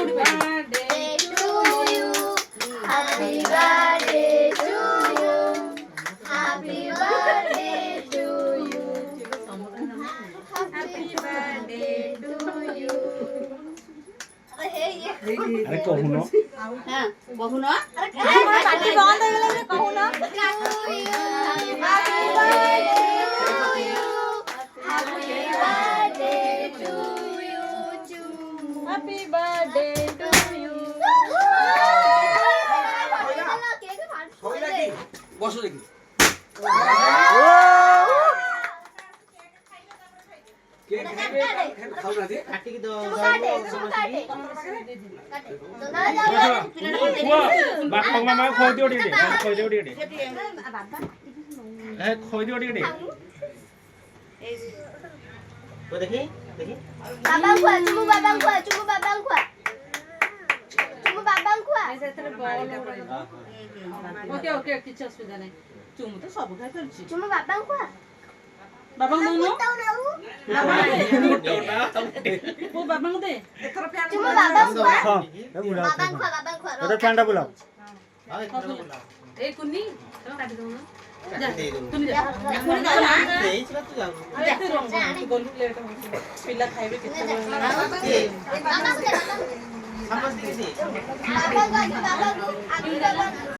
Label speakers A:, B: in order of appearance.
A: birthday to you. Happy birthday to you. Happy birthday to you. Happy birthday to you.
B: আরে কহুন
A: হ্যাঁ বহুন আরে
C: পাটি বন্ধ হয়ে গেলে কহুন
A: Happy birthday to you. Happy birthday to you.
C: Happy birthday to you
D: বসো দেখি কেক খাও না দিয়ে
B: কাটি কি দাও বাপ মামা খই দিও টিকে খই দিও টিকে এ খই দিও টিকে ও দেখি দেখি
A: Babang kuat, cuma babang kuat, cuma babang kuat. Cuma babang kuat.
C: ওকে ওকে কিছু অসুবিধা নেই চুমু তো সব খাই ফেলছি
A: Cuma babang kuat.
C: বাবা নুনু
A: Tahu tahu.
C: ও বাবা দে
A: Cuma babang kuat.
B: হ্যাঁ বুড়া
A: Babang kuat, babang kuat.
B: এটা ফ্যানটা বুলাও
C: এই কুন্নি তুমি কাটি দাও না যা
B: দে দেব
C: তুমি যা তুমি যাও না
B: দেইছিলা তো যাও
C: আরে তুই রং বলু প্লেট পিলা খাইবে কেতে
A: Babang kuat, babang.
B: সামনে দিকে
A: Babang kuat, babang. Aku babang.